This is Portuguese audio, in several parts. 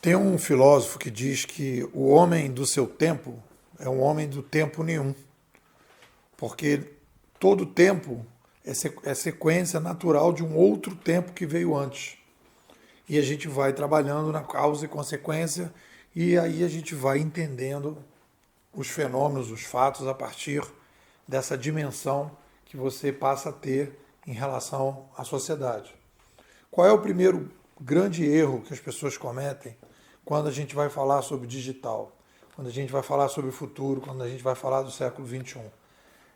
Tem um filósofo que diz que o homem do seu tempo é um homem do tempo nenhum, porque todo tempo é sequência natural de um outro tempo que veio antes. E a gente vai trabalhando na causa e consequência, e aí a gente vai entendendo os fenômenos, os fatos a partir dessa dimensão que você passa a ter em relação à sociedade. Qual é o primeiro grande erro que as pessoas cometem quando a gente vai falar sobre digital, quando a gente vai falar sobre o futuro, quando a gente vai falar do século XXI?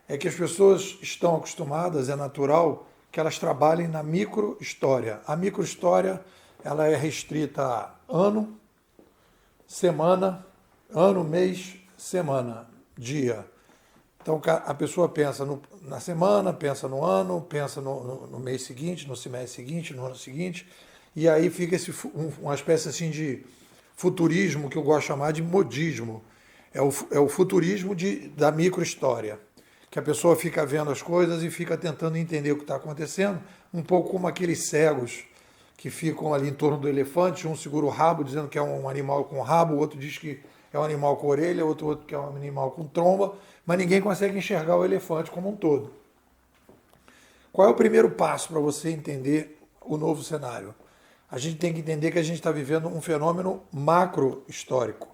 É que as pessoas estão acostumadas, é natural, que elas trabalhem na microhistória. A microhistória ela é restrita a ano, semana, ano, mês, semana, dia. Então a pessoa pensa na semana, pensa no ano, pensa no mês seguinte, no semestre seguinte, no ano seguinte, e aí fica uma espécie assim de futurismo que eu gosto de chamar de modismo. É o futurismo da microhistória, que a pessoa fica vendo as coisas e fica tentando entender o que está acontecendo, um pouco como aqueles cegos que ficam ali em torno do elefante, um segura o rabo dizendo que é um animal com rabo, o outro diz que é um animal com orelha, outro que é um animal com tromba, mas ninguém consegue enxergar o elefante como um todo. Qual é o primeiro passo para você entender o novo cenário? A gente tem que entender que a gente está vivendo um fenômeno macro-histórico.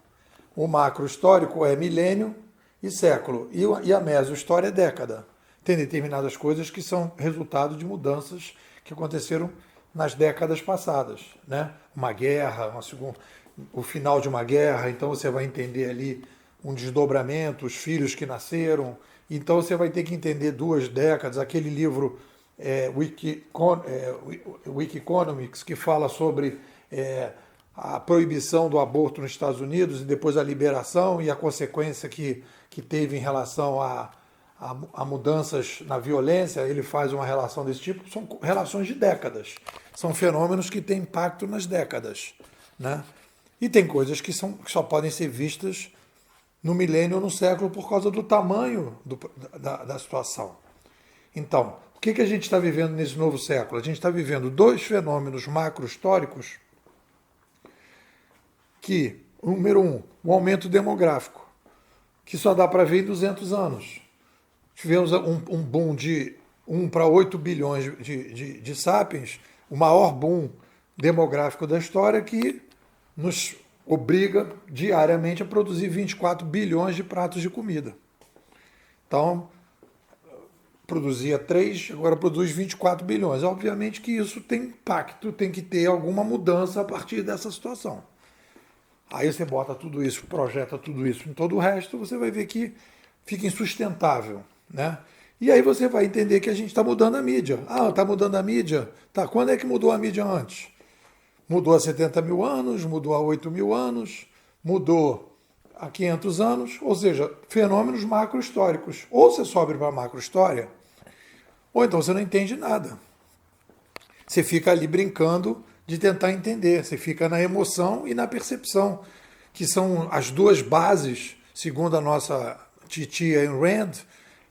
O macro-histórico é milênio e século, e a meso-história é década. Tem determinadas coisas que são resultado de mudanças que aconteceram nas décadas passadas, né? Uma guerra, o final de uma guerra, então você vai entender ali um desdobramento, os filhos que nasceram, então você vai ter que entender 2 décadas, aquele livro Wikiconomics, que fala sobre a proibição do aborto nos Estados Unidos e depois a liberação e a consequência que teve em relação a mudanças na violência, ele faz uma relação desse tipo, são relações de décadas, são fenômenos que têm impacto nas décadas, né? E tem coisas que só podem ser vistas no milênio ou no século por causa do tamanho da situação. Então, o que a gente está vivendo nesse novo século? A gente está vivendo 2 fenômenos macro-históricos que, número 1, o aumento demográfico, que só dá para ver em 200 anos. Tivemos um boom de 1 para 8 bilhões de sapiens, o maior boom demográfico da história, que nos obriga diariamente a produzir 24 bilhões de pratos de comida. Então, produzia 3, agora produz 24 bilhões. Obviamente que isso tem impacto, tem que ter alguma mudança a partir dessa situação. Aí você bota tudo isso, projeta tudo isso em todo o resto, você vai ver que fica insustentável, né? E aí você vai entender que a gente está mudando a mídia. Ah, está mudando a mídia? Tá, quando é que mudou a mídia antes? Mudou há 70 mil anos, mudou há 8 mil anos, mudou há 500 anos, ou seja, fenômenos macro-históricos. Ou você sobe para a macro-história, ou então você não entende nada. Você fica ali brincando de tentar entender, você fica na emoção e na percepção, que são as 2 bases, segundo a nossa titia Ayn Rand,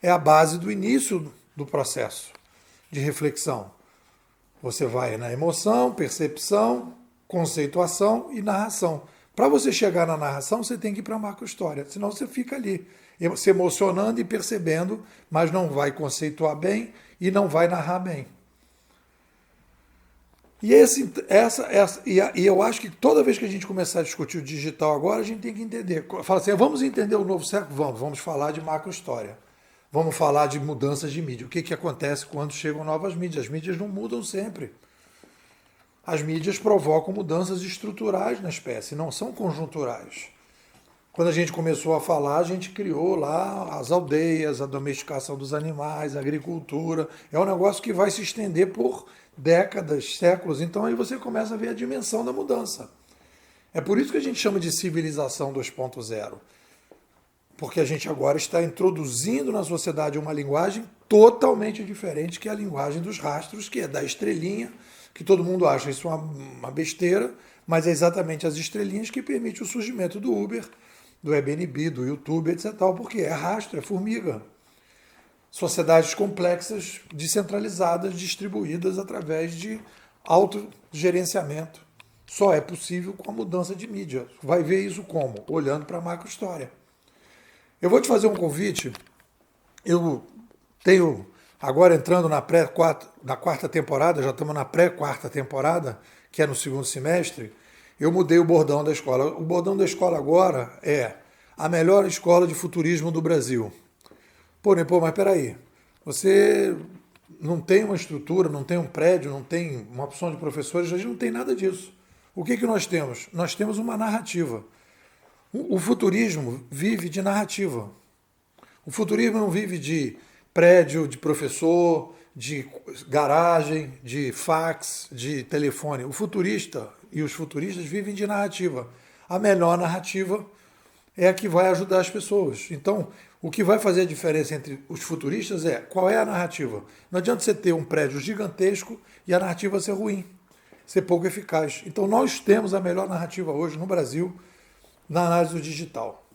é a base do início do processo de reflexão. Você vai na emoção, percepção, conceituação e narração. Para você chegar na narração, você tem que ir para a macro-história, senão você fica ali, se emocionando e percebendo, mas não vai conceituar bem e não vai narrar bem. E eu acho que toda vez que a gente começar a discutir o digital agora, a gente tem que entender. Fala assim, vamos entender o novo século? Vamos falar de macro-história. Vamos falar de mudanças de mídia. O que acontece quando chegam novas mídias? As mídias não mudam sempre. As mídias provocam mudanças estruturais na espécie, não são conjunturais. Quando a gente começou a falar, a gente criou lá as aldeias, a domesticação dos animais, a agricultura. É um negócio que vai se estender por décadas, séculos. Então aí você começa a ver a dimensão da mudança. É por isso que a gente chama de civilização 2.0. Porque a gente agora está introduzindo na sociedade uma linguagem totalmente diferente, que é a linguagem dos rastros, que é da estrelinha, que todo mundo acha isso uma besteira, mas é exatamente as estrelinhas que permitem o surgimento do Uber, do Airbnb, do YouTube, etc. Porque é rastro, é formiga. Sociedades complexas, descentralizadas, distribuídas através de autogerenciamento só é possível com a mudança de mídia. Vai ver isso como? Olhando para a macrohistória. Eu vou te fazer um convite. Eu tenho, agora entrando na quarta temporada, já estamos na pré-quarta temporada, que é no segundo semestre, eu mudei o bordão da escola. O bordão da escola agora é a melhor escola de futurismo do Brasil. Porém, mas peraí, você não tem uma estrutura, não tem um prédio, não tem uma opção de professores, a gente não tem nada disso. O que nós temos? Nós temos uma narrativa. O futurismo vive de narrativa. O futurismo não vive de prédio, de professor, de garagem, de fax, de telefone. O futurista e os futuristas vivem de narrativa. A melhor narrativa é a que vai ajudar as pessoas. Então, o que vai fazer a diferença entre os futuristas é qual é a narrativa. Não adianta você ter um prédio gigantesco e a narrativa ser ruim, ser pouco eficaz. Então, nós temos a melhor narrativa hoje no Brasil na análise do digital.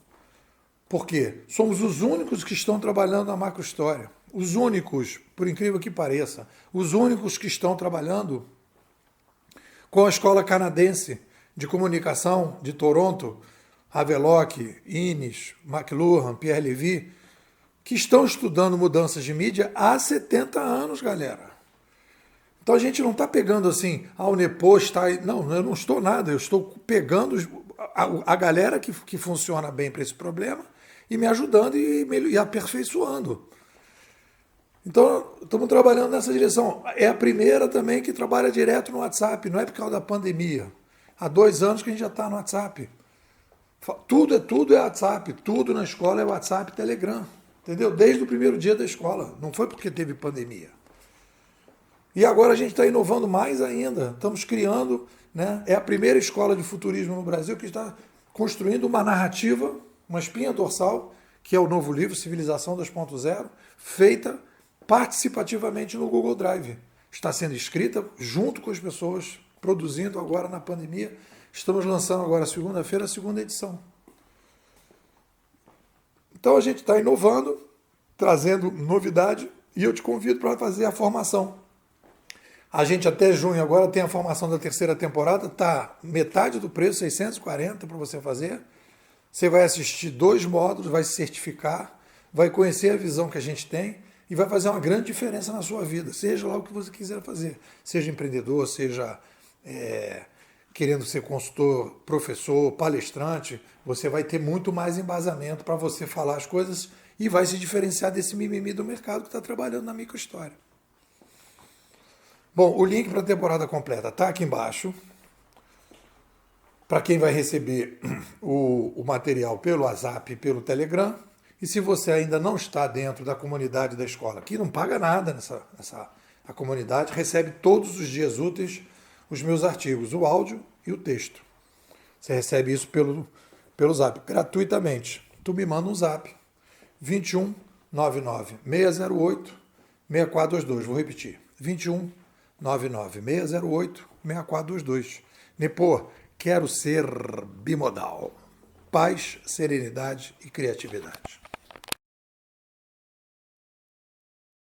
Por quê? Somos os únicos que estão trabalhando na macrohistória. Os únicos, por incrível que pareça, os únicos que estão trabalhando com a Escola Canadense de Comunicação de Toronto, Havelock, Innes, McLuhan, Pierre Levy, que estão estudando mudanças de mídia há 70 anos, galera. Então a gente não está pegando assim, a Unepo está aí. Não, eu não estou nada, eu estou pegando a galera que funciona bem para esse problema e me ajudando e aperfeiçoando. Então, estamos trabalhando nessa direção. É a primeira também que trabalha direto no WhatsApp, não é por causa da pandemia. Há 2 anos que a gente já está no WhatsApp. Tudo é WhatsApp, tudo na escola é WhatsApp e Telegram. Entendeu? Desde o primeiro dia da escola. Não foi porque teve pandemia. E agora a gente está inovando mais ainda. Estamos criando, né? É a primeira escola de futurismo no Brasil que está construindo uma narrativa, uma espinha dorsal, que é o novo livro, Civilização 2.0, feita participativamente no Google Drive. Está sendo escrita junto com as pessoas, produzindo agora na pandemia. Estamos lançando agora, segunda-feira, a segunda edição. Então a gente está inovando, trazendo novidade, e eu te convido para fazer a formação. A gente até junho agora tem a formação da terceira temporada, está metade do preço, 640 para você fazer. Você vai assistir 2 módulos, vai se certificar, vai conhecer a visão que a gente tem e vai fazer uma grande diferença na sua vida, seja lá o que você quiser fazer. Seja empreendedor, seja querendo ser consultor, professor, palestrante, você vai ter muito mais embasamento para você falar as coisas e vai se diferenciar desse mimimi do mercado que está trabalhando na microhistória. Bom, o link para a temporada completa está aqui embaixo. Para quem vai receber o material pelo WhatsApp e pelo Telegram. E se você ainda não está dentro da comunidade da escola, que não paga nada a comunidade, recebe todos os dias úteis os meus artigos, o áudio e o texto. Você recebe isso pelo Zap, gratuitamente. Tu me manda um Zap, 21 99 608 6422. Vou repetir, 21 99 608 6422. Nepô, quero ser bimodal. Paz, serenidade e criatividade.